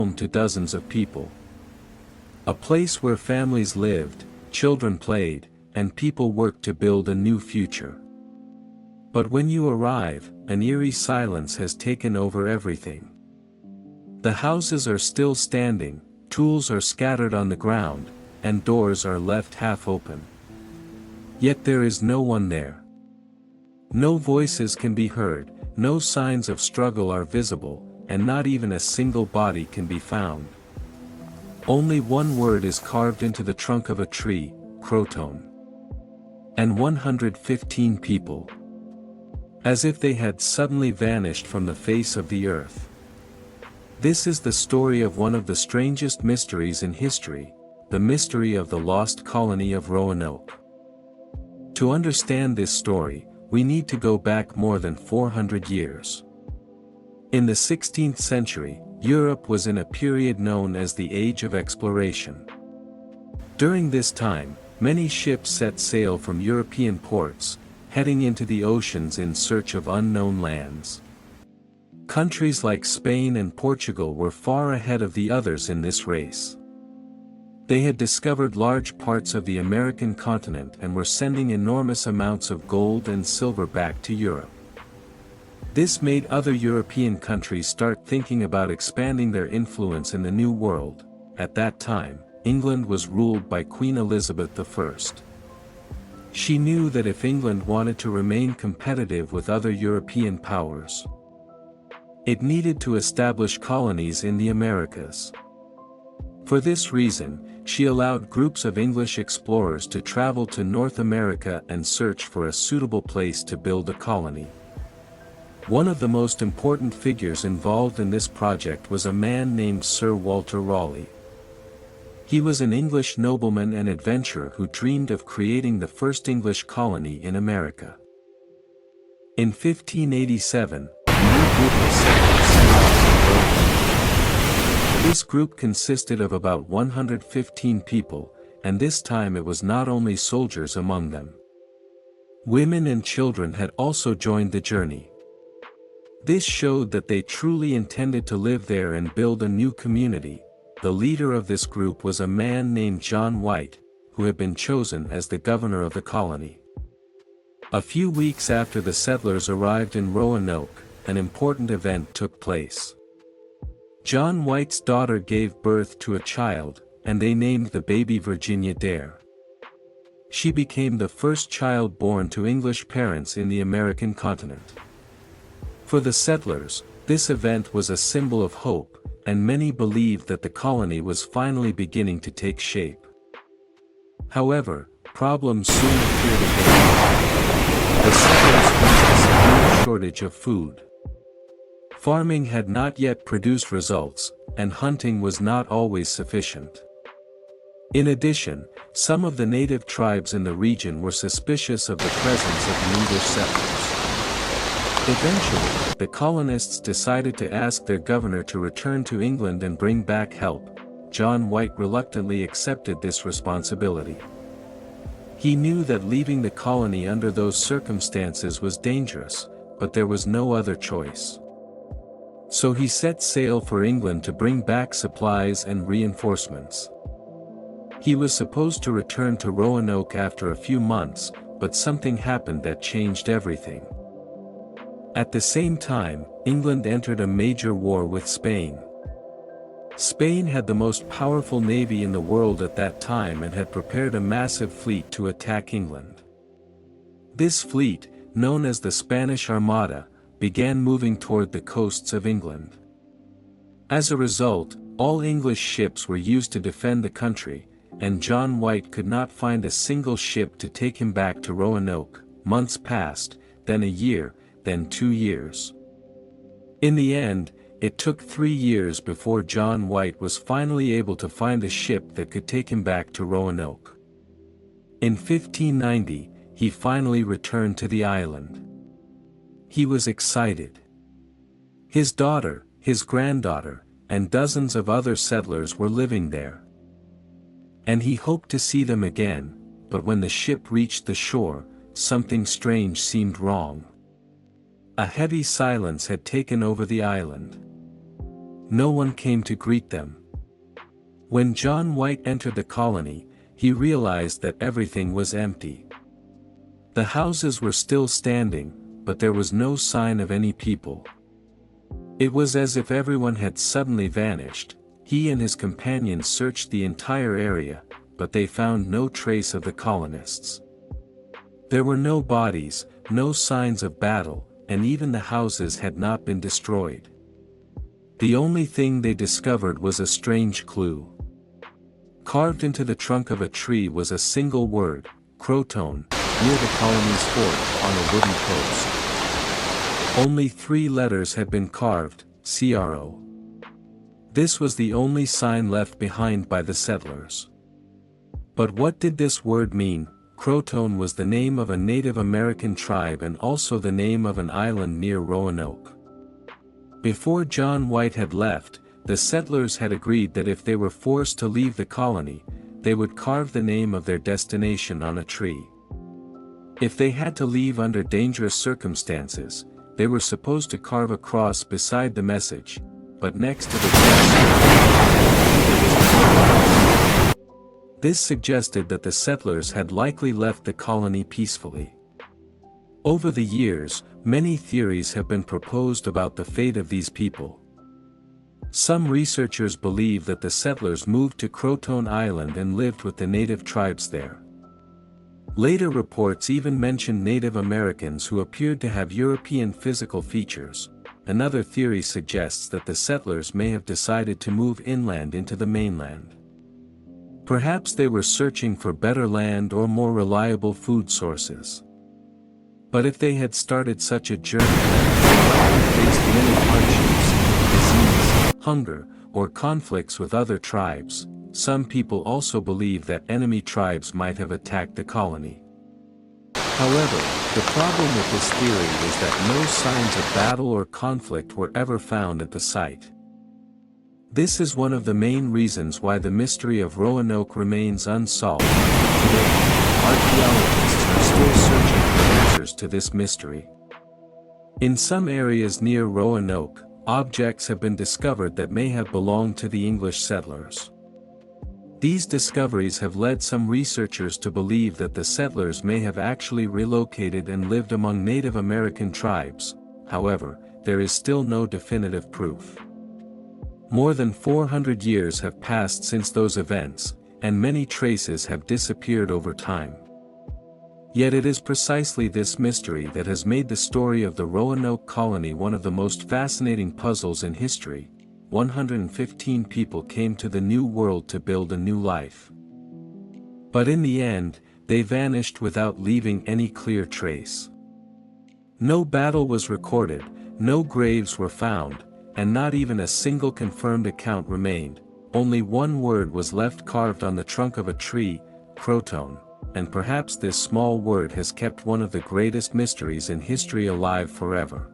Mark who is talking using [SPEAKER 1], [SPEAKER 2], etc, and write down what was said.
[SPEAKER 1] home to dozens of people. A place where families lived, children played, and people worked to build a new future. But when you arrive, an eerie silence has taken over everything. The houses are still standing, tools are scattered on the ground, and doors are left half open. Yet there is no one there. No voices can be heard, no signs of struggle are visible, and not even a single body can be found. Only one word is carved into the trunk of a tree, Croatoan. And 115 people. As if they had suddenly vanished from the face of the earth. This is the story of one of the strangest mysteries in history, the mystery of the Lost Colony of Roanoke. To understand this story, we need to go back more than 400 years. In the 16th century, Europe was in a period known as the Age of Exploration. During this time, many ships set sail from European ports, heading into the oceans in search of unknown lands. Countries like Spain and Portugal were far ahead of the others in this race. They had discovered large parts of the American continent and were sending enormous amounts of gold and silver back to Europe. This made other European countries start thinking about expanding their influence in the New World. At that time, England was ruled by Queen Elizabeth I. She knew that if England wanted to remain competitive with other European powers, it needed to establish colonies in the Americas. For this reason, she allowed groups of English explorers to travel to North America and search for a suitable place to build a colony. One of the most important figures involved in this project was a man named Sir Walter Raleigh. He was an English nobleman and adventurer who dreamed of creating the first English colony in America. In 1587, a new group of settlers set off from Roanoke. This group consisted of about 115 people, and this time it was not only soldiers among them. Women and children had also joined the journey. This showed that they truly intended to live there and build a new community. The leader of this group was a man named John White, who had been chosen as the governor of the colony. A few weeks after the settlers arrived in Roanoke, an important event took place. John White's daughter gave birth to a child, and they named the baby Virginia Dare. She became the first child born to English parents in the American continent. For the settlers, this event was a symbol of hope, and many believed that the colony was finally beginning to take shape. However, problems soon appeared again. The settlers faced a severe shortage of food. Farming had not yet produced results, and hunting was not always sufficient. In addition, some of the native tribes in the region were suspicious of the presence of the English settlers. Eventually, the colonists decided to ask their governor to return to England and bring back help. John White reluctantly accepted this responsibility. He knew that leaving the colony under those circumstances was dangerous, but there was no other choice. So he set sail for England to bring back supplies and reinforcements. He was supposed to return to Roanoke after a few months, but something happened that changed everything. At the same time, England entered a major war with Spain. Spain had the most powerful navy in the world at that time and had prepared a massive fleet to attack England. This fleet, known as the Spanish Armada, began moving toward the coasts of England. As a result, all English ships were used to defend the country, and John White could not find a single ship to take him back to Roanoke. Months passed, then a year, then 2 years. In the end, it took 3 years before John White was finally able to find a ship that could take him back to Roanoke. In 1590, he finally returned to the island. He was excited. His daughter, his granddaughter, and dozens of other settlers were living there. And he hoped to see them again, but when the ship reached the shore, something strange seemed wrong. A heavy silence had taken over the island. no one came to greet them. When John White entered the colony, he realized that everything was empty. The houses were still standing, but there was no sign of any people. It was as if everyone had suddenly vanished. He and his companions searched the entire area, but they found no trace of the colonists. There were no bodies, no signs of battle, and even the houses had not been destroyed. The only thing they discovered was a strange clue. Carved into the trunk of a tree was a single word, Croatoan, near the colony's fort on a wooden post. Only 3 letters had been carved, CRO. This was the only sign left behind by the settlers. But what did this word mean? Croatoan was the name of a Native American tribe and also the name of an island near Roanoke. Before John White had left, the settlers had agreed that if they were forced to leave the colony, they would carve the name of their destination on a tree. If they had to leave under dangerous circumstances, they were supposed to carve a cross beside the message, but next to the cross. This suggested that the settlers had likely left the colony peacefully. Over the years, many theories have been proposed about the fate of these people. Some researchers believe that the settlers moved to Croatoan Island and lived with the native tribes there. Later reports even mentioned Native Americans who appeared to have European physical features. Another theory suggests that the settlers may have decided to move inland into the mainland. Perhaps they were searching for better land or more reliable food sources. But if they had started such a journey, they likely faced many hardships, disease, hunger, or conflicts with other tribes. Some people also believe that enemy tribes might have attacked the colony. However, the problem with this theory is that no signs of battle or conflict were ever found at the site. This is one of the main reasons why the mystery of Roanoke remains unsolved. Today, archaeologists are still searching for answers to this mystery. In some areas near Roanoke, objects have been discovered that may have belonged to the English settlers. These discoveries have led some researchers to believe that the settlers may have actually relocated and lived among Native American tribes. However, there is still no definitive proof. More than 400 years have passed since those events, and many traces have disappeared over time. Yet it is precisely this mystery that has made the story of the Roanoke colony one of the most fascinating puzzles in history. 115 people came to the New World to build a new life. But in the end, they vanished without leaving any clear trace. No battle was recorded, no graves were found, and not even a single confirmed account remained. Only one word was left carved on the trunk of a tree, Croatoan, and perhaps this small word has kept one of the greatest mysteries in history alive forever.